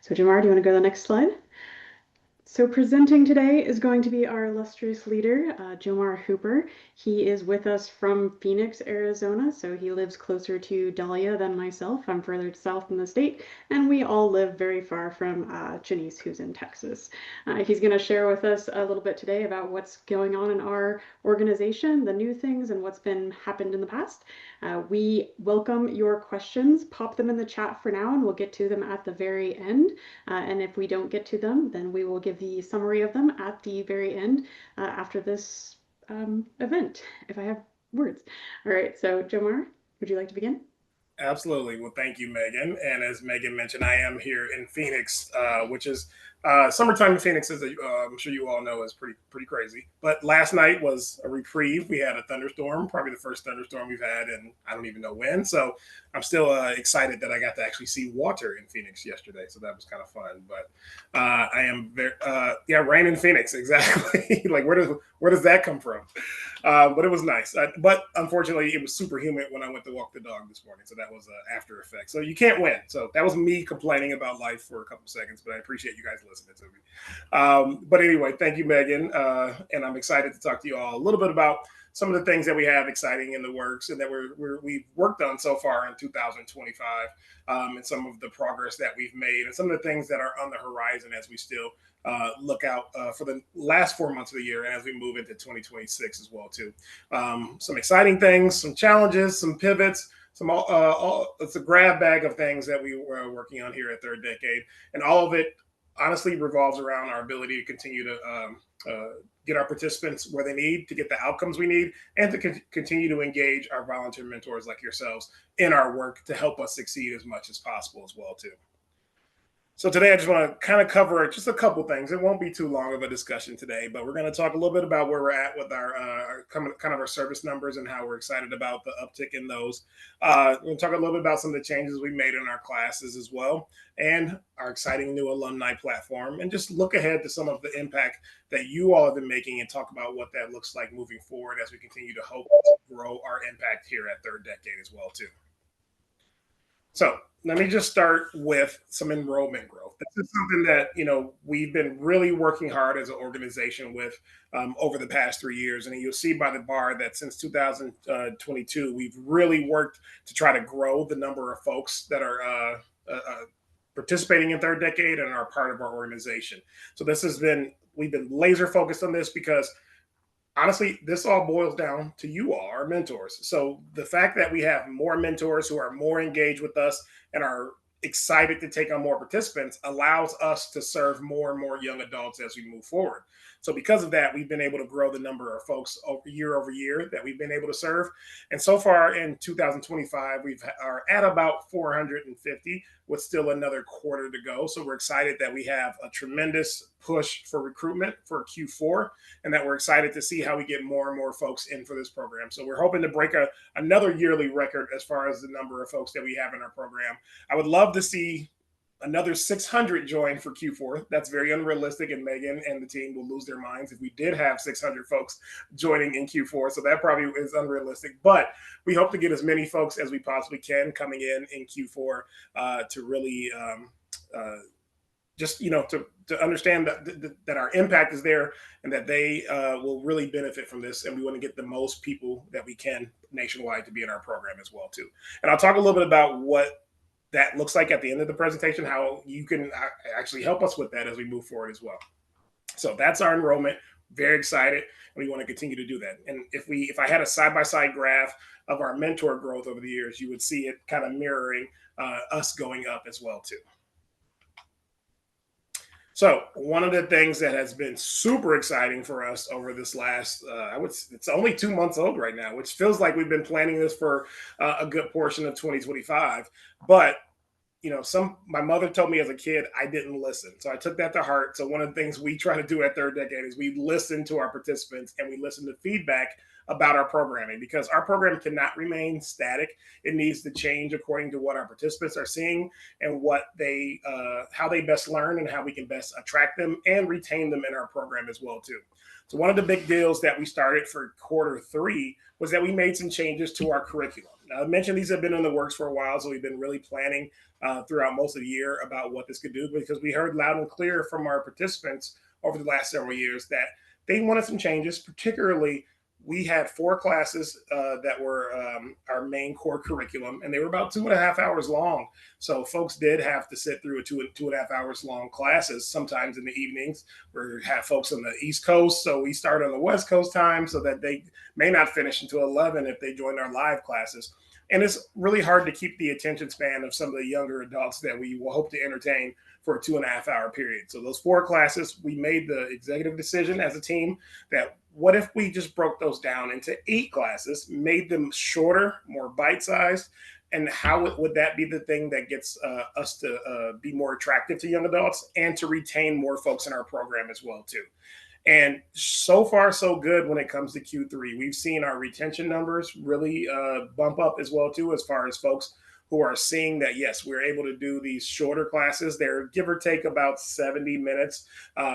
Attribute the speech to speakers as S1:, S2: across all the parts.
S1: So Jamar, do you want to go to the next slide? So presenting today is going to be our illustrious leader, Jomar Hooper. He is with us from Phoenix, Arizona, so he lives closer to Dahlia than myself. I'm further south in the state, and we all live very far from Janice, who's in Texas. He's going to share with us a little bit today about what's going on in our organization, the new things, and what's been happened in the past. We welcome your questions. Pop them in the chat for now, and we'll get to them at the very end. And if we don't get to them, then we will give the summary of them at the very end after this event, if I have words. All right, so Jomar, would you like to begin?
S2: Absolutely. Well, thank you, Megan. And as Megan mentioned, I am here in Phoenix, which is summertime in Phoenix, as I'm sure you all know, is pretty crazy. But last night was a reprieve. We had a thunderstorm, probably the first thunderstorm we've had, and I don't even know when. So I'm still excited that I got to actually see water in Phoenix yesterday. So that was kind of fun. But I am very, yeah, rain in Phoenix, exactly. Like where does that come from? But it was nice. But unfortunately, it was super humid when I went to walk the dog this morning. So that was an after effect. So you can't win. So that was me complaining about life for a couple seconds, but I appreciate you guys listening to me. But anyway, thank you, Megan. And I'm excited to talk to you all a little bit about some of the things that we have exciting in the works and that we've worked on so far in 2025, and some of the progress that we've made and some of the things that are on the horizon as we still look out for the last 4 months of the year and as we move into 2026 as well too. Some exciting things, some challenges, some pivots, it's a grab bag of things that we were working on here at Third Decade, and all of it honestly revolves around our ability to continue to get our participants where they need to get the outcomes we need and to continue to engage our volunteer mentors like yourselves in our work to help us succeed as much as possible as well too. So today I just want to kind of cover just a couple things. It won't be too long of a discussion today, but we're going to talk a little bit about where we're at with our kind of our service numbers and how we're excited about the uptick in those. We're going to talk a little bit about some of the changes we made in our classes as well, and our exciting new alumni platform, and just look ahead to some of the impact that you all have been making and talk about what that looks like moving forward as we continue to hope to grow our impact here at Third Decade as well too. So let me just start with some enrollment growth. This is something that we've been really working hard as an organization with over the past 3 years, and you'll see by the bar that since 2022 we've really worked to try to grow the number of folks that are participating in Third Decade and are part of our organization. So we've been laser focused on this because honestly, this all boils down to you all, our mentors. So the fact that we have more mentors who are more engaged with us and are excited to take on more participants allows us to serve more and more young adults as we move forward. So because of that, we've been able to grow the number of folks over year that we've been able to serve. And so far in 2025, we are at about 450 with still another quarter to go. So we're excited that we have a tremendous push for recruitment for Q4 and that we're excited to see how we get more and more folks in for this program. So we're hoping to break another yearly record as far as the number of folks that we have in our program. I would love to see another 600 join for Q4. That's very unrealistic, and Megan and the team will lose their minds if we did have 600 folks joining in Q4. So that probably is unrealistic, but we hope to get as many folks as we possibly can coming in Q4 to really just to understand that our impact is there and that they will really benefit from this, and we want to get the most people that we can nationwide to be in our program as well too. And I'll talk a little bit about what that looks like at the end of the presentation, how you can actually help us with that as we move forward as well. So that's our enrollment. Very excited, and we want to continue to do that. And if I had a side-by-side graph of our mentor growth over the years, you would see it kind of mirroring us going up as well too. So one of the things that has been super exciting for us over this last, it's only 2 months old right now, which feels like we've been planning this for a good portion of 2025. But my mother told me as a kid, I didn't listen. So I took that to heart. So one of the things we try to do at Third Decade is we listen to our participants and we listen to feedback about our programming, because our program cannot remain static. It needs to change according to what our participants are seeing and how they best learn and how we can best attract them and retain them in our program as well too. So one of the big deals that we started for Q3 was that we made some changes to our curriculum. Now, I mentioned these have been in the works for a while, so we've been really planning throughout most of the year about what this could do because we heard loud and clear from our participants over the last several years that they wanted some changes. Particularly, we had four classes that were our main core curriculum, and they were about 2.5 hours long. So folks did have to sit through a 2.5 hours long classes. Sometimes in the evenings, we have folks on the East Coast, so we start on the West Coast time, so that they may not finish until 11 if they join our live classes. And it's really hard to keep the attention span of some of the younger adults that we will hope to entertain for a 2.5 hour period. So those four classes, we made the executive decision as a team that what if we just broke those down into 8 classes, made them shorter, more bite-sized, and how would that be the thing that gets us to be more attractive to young adults and to retain more folks in our program as well too. And so far, so good when it comes to Q3. We've seen our retention numbers really bump up as well too, as far as folks who are seeing that yes, we're able to do these shorter classes. They're give or take about 70 minutes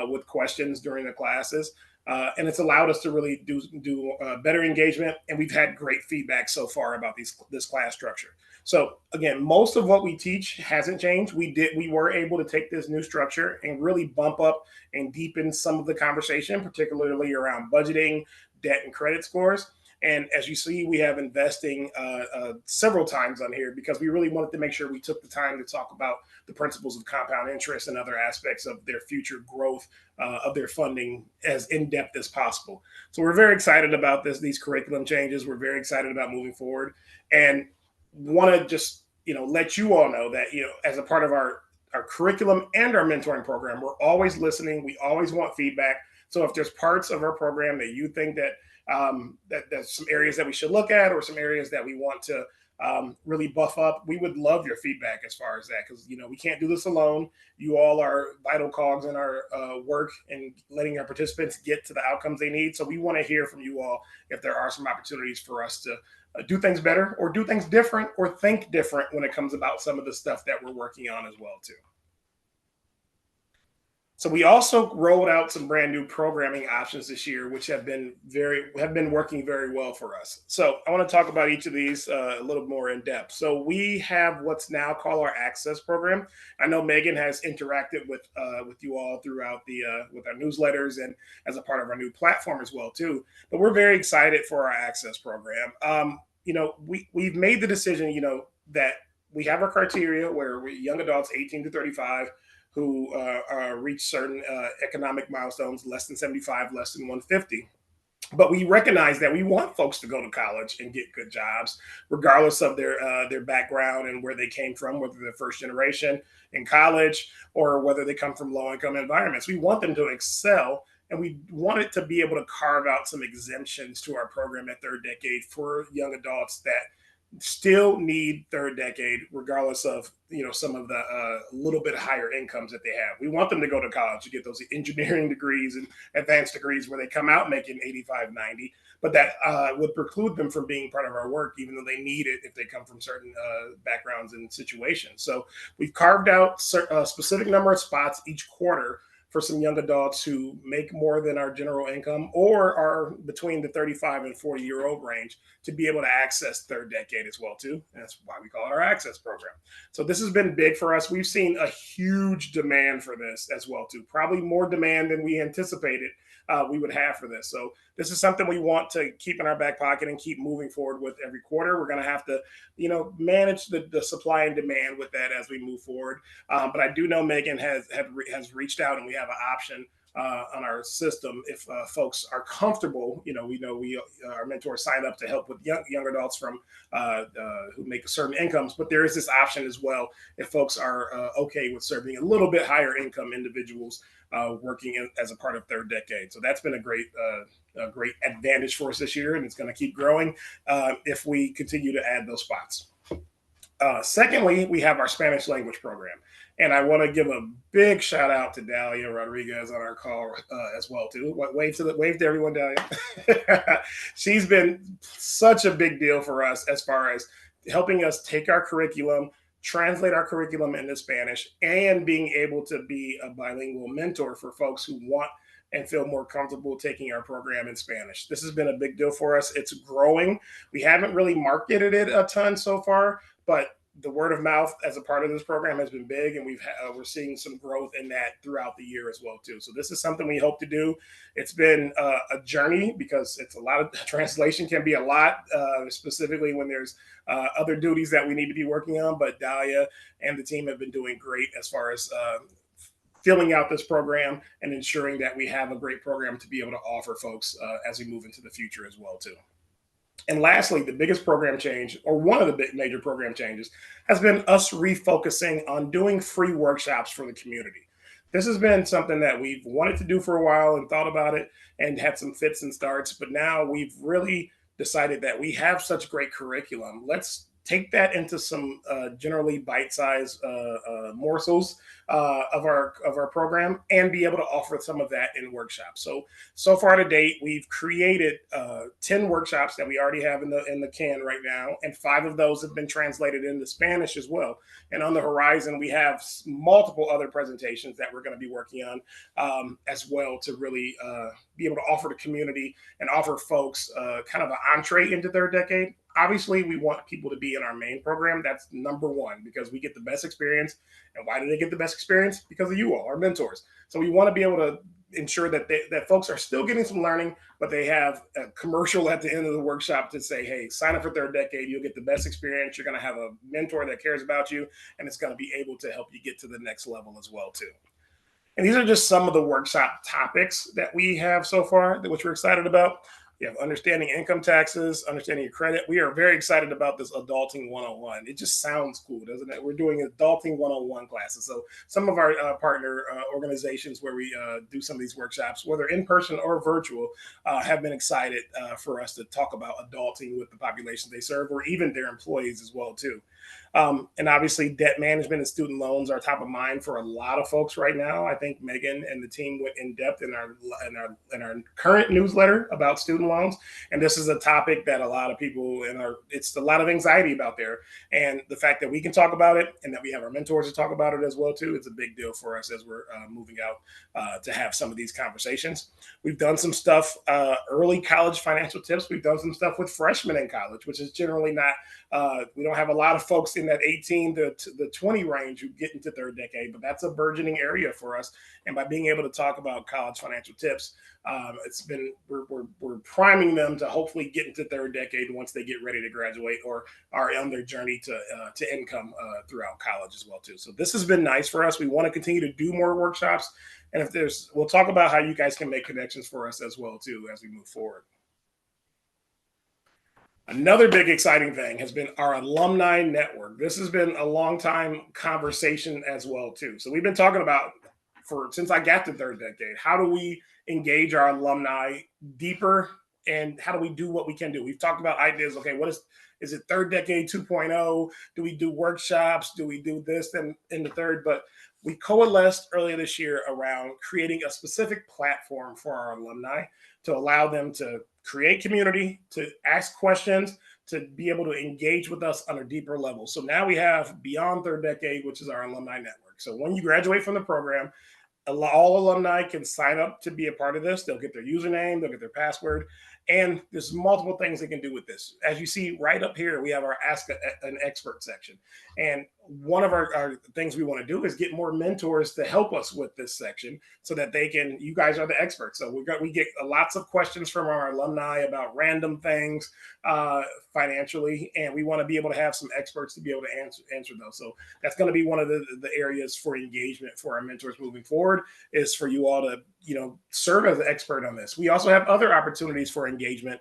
S2: with questions during the classes. And it's allowed us to really do better engagement, and we've had great feedback so far about this class structure. So again, most of what we teach hasn't changed. We were able to take this new structure and really bump up and deepen some of the conversation, particularly around budgeting, debt, and credit scores. And as you see, we have investing several times on here because we really wanted to make sure we took the time to talk about the principles of compound interest and other aspects of their future growth of their funding as in depth as possible. So we're very excited about these curriculum changes. We're very excited about moving forward, and want to just let you all know that as a part of our curriculum and our mentoring program, we're always listening. We always want feedback. So if there's parts of our program that you think that that's some areas that we should look at or some areas that we want to really buff up, we would love your feedback as far as that, because we can't do this alone. You all are vital cogs in our work and letting our participants get to the outcomes they need. So we want to hear from you all if there are some opportunities for us to do things better or do things different or think different when it comes about some of the stuff that we're working on as well too. So we also rolled out some brand new programming options this year, which have been working very well for us. So I want to talk about each of these a little more in depth. So we have what's now called our Access program. I know Megan has interacted with you all throughout the with our newsletters and as a part of our new platform as well too. But we're very excited for our Access program. We've made the decision, that we have our criteria where we young adults 18 to 35 who reach certain economic milestones, less than 75, less than 150. But we recognize that we want folks to go to college and get good jobs, regardless of their background and where they came from, whether they're first generation in college or whether they come from low income environments. We want them to excel, and we wanted to be able to carve out some exemptions to our program at Third Decade for young adults that still need third decade, regardless of some of the little bit higher incomes that they have. We want them to go to college to get those engineering degrees and advanced degrees where they come out making 85, 90, but that would preclude them from being part of our work, even though they need it if they come from certain backgrounds and situations. So we've carved out a specific number of spots each quarter for some young adults who make more than our general income or are between the 35 and 40-year-old range to be able to access third decade as well too. And that's why we call it our Access program. So this has been big for us. We've seen a huge demand for this as well too, probably more demand than we anticipated we would have for this. So this is something we want to keep in our back pocket and keep moving forward with every quarter. We're going to have to, manage the supply and demand with that as we move forward. But I do know Megan has reached out, and we have an option on our system if folks are comfortable. We know our mentors sign up to help with young adults from who make certain incomes, but there is this option as well if folks are okay with serving a little bit higher income individuals working as a part of third decade. So that's been a great advantage for us this year, and it's going to keep growing if we continue to add those spots. Secondly, we have our Spanish language program. And I want to give a big shout out to Dalia Rodriguez on our call as well too. Wave to everyone, Dalia. She's been such a big deal for us as far as helping us take our curriculum, translate our curriculum into Spanish, and being able to be a bilingual mentor for folks who want and feel more comfortable taking our program in Spanish. This has been a big deal for us. It's growing. We haven't really marketed it a ton so far, but the word of mouth as a part of this program has been big, and we're seeing some growth in that throughout the year as well too. So this is something we hope to do. It's been a journey because it's a lot of translation can be a lot, specifically when there's other duties that we need to be working on. But Dahlia and the team have been doing great as far as filling out this program and ensuring that we have a great program to be able to offer folks as we move into the future as well too. And lastly, the biggest program change, or one of the big major program changes, has been us refocusing on doing free workshops for the community. This has been something that we've wanted to do for a while and thought about it and had some fits and starts, but now we've really decided that we have such great curriculum. Let's take that into some generally bite-sized morsels of our program and be able to offer some of that in workshops. So far to date, we've created 10 workshops that we already have in the can right now, and 5 of those have been translated into Spanish as well. And on the horizon, we have multiple other presentations that we're going to be working on as well to really be able to offer the community and offer folks kind of an entree into their decade. Obviously, we want people to be in our main program. That's number one, because we get the best experience. And why do they get the best experience? Because of you all, our mentors. So we want to be able to ensure that that folks are still getting some learning, but they have a commercial at the end of the workshop to say, hey, sign up for Third Decade. You'll get the best experience. You're going to have a mentor that cares about you, and it's going to be able to help you get to the next level as well, too. And these are just some of the workshop topics that we have so far, which we're excited about. You have understanding income taxes, understanding your credit. We are very excited about this Adulting 101. It just sounds cool, doesn't it? We're doing Adulting 101 classes. So some of our partner organizations where we do some of these workshops, whether in person or virtual, have been excited for us to talk about adulting with the population they serve, or even their employees as well, too. And obviously, debt management and student loans are top of mind for a lot of folks right now. I think Megan and the team went in depth in our current newsletter about student loans, and this is a topic that a lot of people it's a lot of anxiety about there. And the fact that we can talk about it and that we have our mentors to talk about it as well too, it's a big deal for us as we're moving out to have some of these conversations. We've done some stuff early college financial tips. We've done some stuff with freshmen in college, which is generally not. We don't have a lot of folks in that 18 to the 20 range who get into third decade, but that's a burgeoning area for us. And by being able to talk about college financial tips, we're priming them to hopefully get into third decade once they get ready to graduate or are on their journey to income throughout college as well too. So this has been nice for us. We want to continue to do more workshops, and we'll talk about how you guys can make connections for us as well too as we move forward. Another big exciting thing has been our alumni network. This has been a long time conversation as well too. So we've been talking about since I got to third decade, how do we engage our alumni deeper, and how do we do what we can do? We've talked about ideas. Okay, is it third decade 2.0? Do we do workshops? Do we do this in the third? But we coalesced earlier this year around creating a specific platform for our alumni to allow them to create community, to ask questions, to be able to engage with us on a deeper level. So now we have Beyond Third Decade, which is our alumni network. So when you graduate from the program, all alumni can sign up to be a part of this. They'll get their username, they'll get their password, and there's multiple things they can do with this. As you see right up here, we have our Ask an Expert section. And one of our things we want to do is get more mentors to help us with this section so that you guys are the experts. So we get lots of questions from our alumni about random things financially, and we want to be able to have some experts to be able to answer those. So that's going to be one of the areas for engagement for our mentors moving forward, is for you all to serve as an expert on this. We also have other opportunities for engagement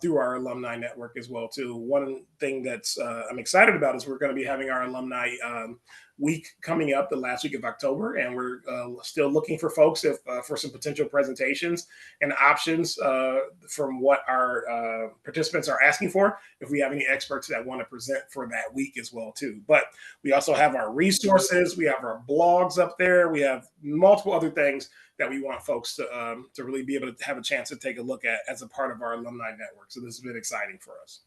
S2: through our alumni network as well too. One thing that's I'm excited about is we're going to be having our alumni week coming up the last week of October, and we're still looking for folks for some potential presentations and options from what our participants are asking for, if we have any experts that want to present for that week as well too. But we also have our resources, we have our blogs up there, we have multiple other things that we want folks to really be able to have a chance to take a look at as a part of our alumni network. So this has been exciting for us.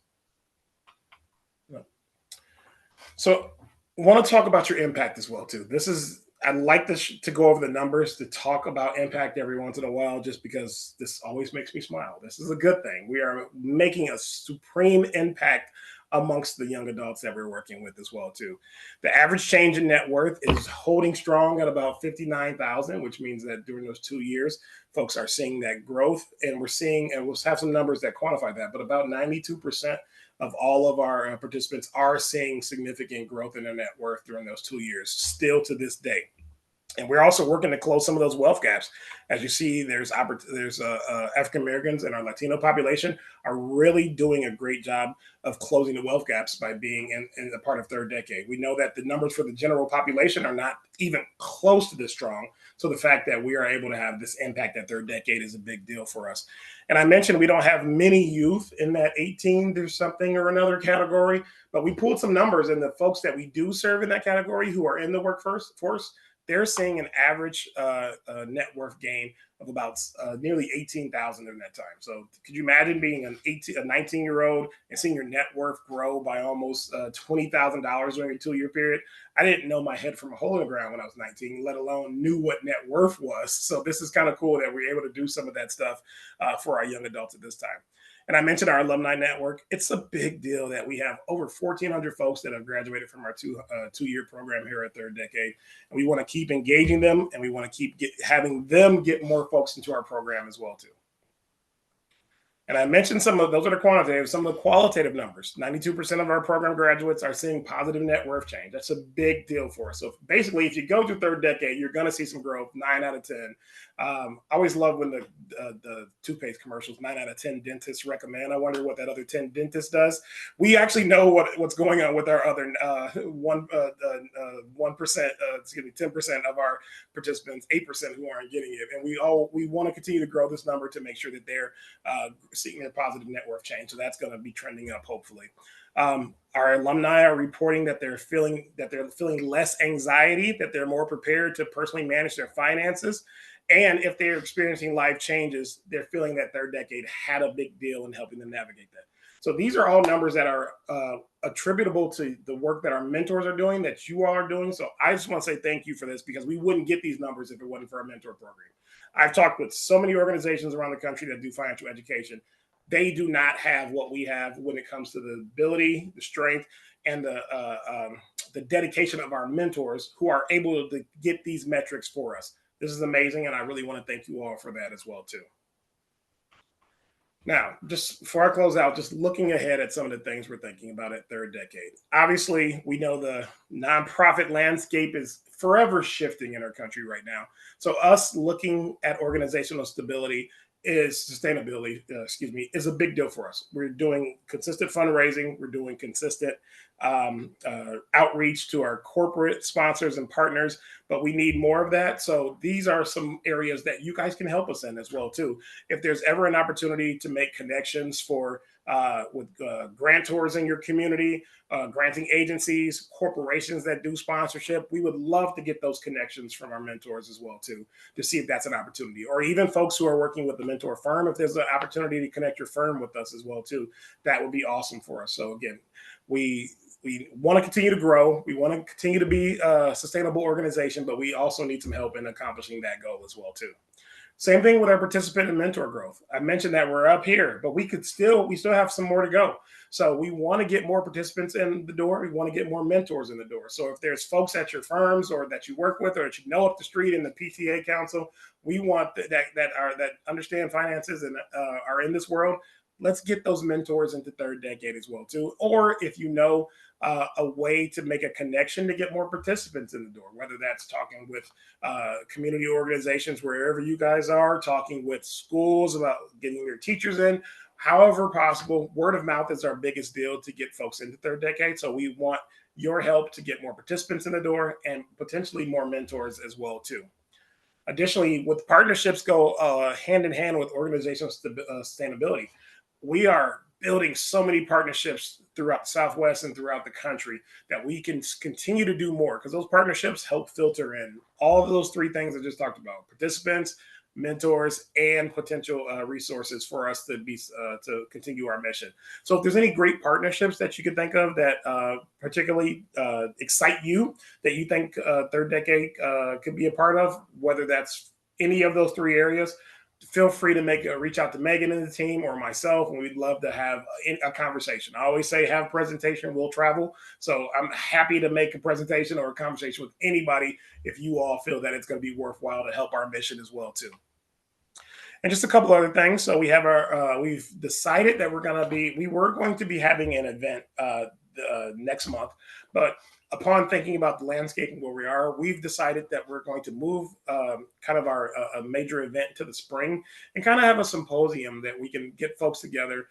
S2: So I want to talk about your impact as well too. This is I'd like to go over the numbers to talk about impact every once in a while, just because this always makes me smile. This is a good thing. We are making a supreme impact amongst the young adults that we're working with as well too. The average change in net worth is holding strong at about 59,000, which means that during those 2 years, folks are seeing that growth, and we're seeing, and we'll have some numbers that quantify that, but about 92% of all of our participants are seeing significant growth in their net worth during those 2 years, still to this day. And we're also working to close some of those wealth gaps. As you see, there's African Americans and our Latino population are really doing a great job of closing the wealth gaps by being in the part of third decade. We know that the numbers for the general population are not even close to this strong. So the fact that we are able to have this impact at third decade is a big deal for us. And I mentioned we don't have many youth in that 18 to something or another category, but we pulled some numbers, and the folks that we do serve in that category who are in the workforce, they're seeing an average net worth gain of about nearly 18,000 in that time. So could you imagine being a 19-year-old and seeing your net worth grow by almost $20,000 during a 2 year period? I didn't know my head from a hole in the ground when I was 19, let alone knew what net worth was. So this is kind of cool that we're able to do some of that stuff for our young adults at this time. And I mentioned our alumni network. It's a big deal that we have over 1,400 folks that have graduated from our 2 year program here at Third Decade. And we want to keep engaging them, and we want to keep having them get more folks into our program as well too. And I mentioned some of those are the quantitative, some of the qualitative numbers. 92% of our program graduates are seeing positive net worth change. That's a big deal for us. So basically, if you go through third decade, you're going to see some growth, 9 out of 10. I always love when the toothpaste commercials, 9 out of 10 dentists recommend. I wonder what that other 10 dentist does. We actually know what's going on with our other 1%, 10% of our participants, 8% who aren't getting it. And we want to continue to grow this number to make sure that they're seeing their positive net worth change. So that's going to be trending up, hopefully. Our alumni are reporting that they're feeling less anxiety, that they're more prepared to personally manage their finances. And if they're experiencing life changes, they're feeling that their decade had a big deal in helping them navigate that. So these are all numbers that are attributable to the work that our mentors are doing, that you all are doing. So I just want to say thank you for this, because we wouldn't get these numbers if it wasn't for our mentor program. I've talked with so many organizations around the country that do financial education. They do not have what we have when it comes to the ability, the strength, and the dedication of our mentors who are able to get these metrics for us. This is amazing, and I really want to thank you all for that as well too. Now, just before I close out, just looking ahead at some of the things we're thinking about at third decade. Obviously, we know the nonprofit landscape is forever shifting in our country right now. So us looking at organizational stability is a big deal for us. We're doing consistent fundraising. We're doing consistent outreach to our corporate sponsors and partners, but we need more of that. So these are some areas that you guys can help us in as well too. If there's ever an opportunity to make connections with grantors in your community, granting agencies, corporations that do sponsorship, we would love to get those connections from our mentors as well too, to see if that's an opportunity. Or even folks who are working with the mentor firm, if there's an opportunity to connect your firm with us as well too, that would be awesome for us. So again, we want to continue to grow. We want to continue to be a sustainable organization, but we also need some help in accomplishing that goal as well too. Same thing with our participant and mentor growth. I mentioned that we're up here, but we still have some more to go. So we want to get more participants in the door. We want to get more mentors in the door. So if there's folks at your firms or that you work with or that you know up the street in the PTA council, we want that understand finances and are in this world. Let's get those mentors into third decade as well too. Or if you know a way to make a connection to get more participants in the door, whether that's talking with community organizations wherever you guys are, talking with schools about getting your teachers in, however possible. Word of mouth is our biggest deal to get folks into third decade. So we want your help to get more participants in the door and potentially more mentors as well too. Additionally, with partnerships go hand in hand with organizational sustainability. We are building so many partnerships throughout the Southwest and throughout the country that we can continue to do more, because those partnerships help filter in all of those three things I just talked about: participants, mentors, and potential resources for us to be to continue our mission. So, if there's any great partnerships that you could think of that particularly excite you, that you think Third Decade could be a part of, whether that's any of those three areas, feel free to make reach out to Megan and the team or myself, and we'd love to have a conversation. I always say, have presentation, will travel. So I'm happy to make a presentation or a conversation with anybody if you all feel that it's going to be worthwhile to help our mission as well too. And just a couple other things. So we've decided that we were going to be having an event next month, but upon thinking about the landscape and where we are, we've decided that we're going to move kind of our a major event to the spring and kind of have a symposium that we can get folks together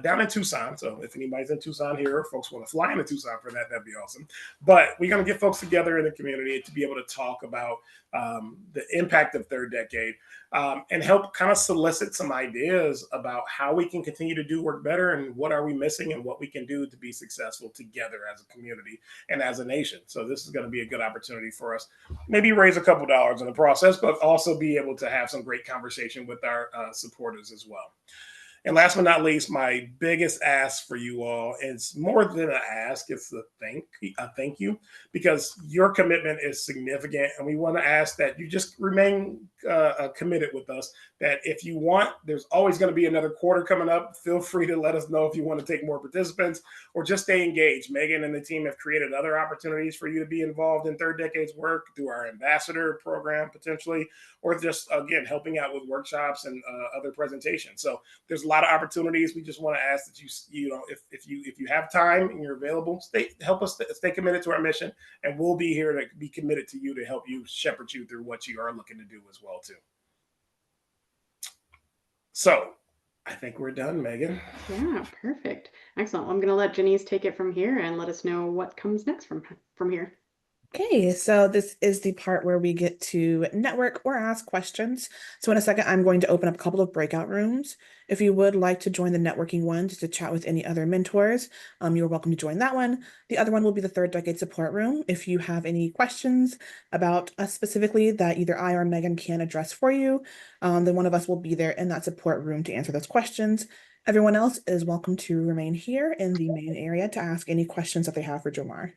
S2: down in Tucson. So if anybody's in Tucson here, or folks want to fly into Tucson for that, that'd be awesome. But we're going to get folks together in the community to be able to talk about the impact of Third Decade and help kind of solicit some ideas about how we can continue to do work better and what are we missing and what we can do to be successful together as a community and as a nation. So this is going to be a good opportunity for us. Maybe raise a couple dollars in the process, but also be able to have some great conversation with our supporters as well. And last but not least, my biggest ask for you all is more than an ask, it's a thank you, because your commitment is significant. And we want to ask that you just remain committed with us. That if you want, there's always going to be another quarter coming up. Feel free to let us know if you want to take more participants or just stay engaged. Megan and the team have created other opportunities for you to be involved in Third Decade's work through our ambassador program, potentially, or just, again, helping out with workshops and other presentations. So there's a lot of opportunities. We just want to ask that if you have time and you're available, help us stay committed to our mission, and we'll be here to be committed to you to help you shepherd you through what you are looking to do as well too. So I think we're done, Megan.
S1: Yeah, perfect. Excellent. I'm going to let Janice take it from here and let us know what comes next from here.
S3: Okay, so this is the part where we get to network or ask questions. So in a second, I'm going to open up a couple of breakout rooms. If you would like to join the networking one just to chat with any other mentors, you're welcome to join that one. The other one will be the Third Decade support room. If you have any questions about us specifically that either I or Megan can address for you, then one of us will be there in that support room to answer those questions. Everyone else is welcome to remain here in the main area to ask any questions that they have for Jomar.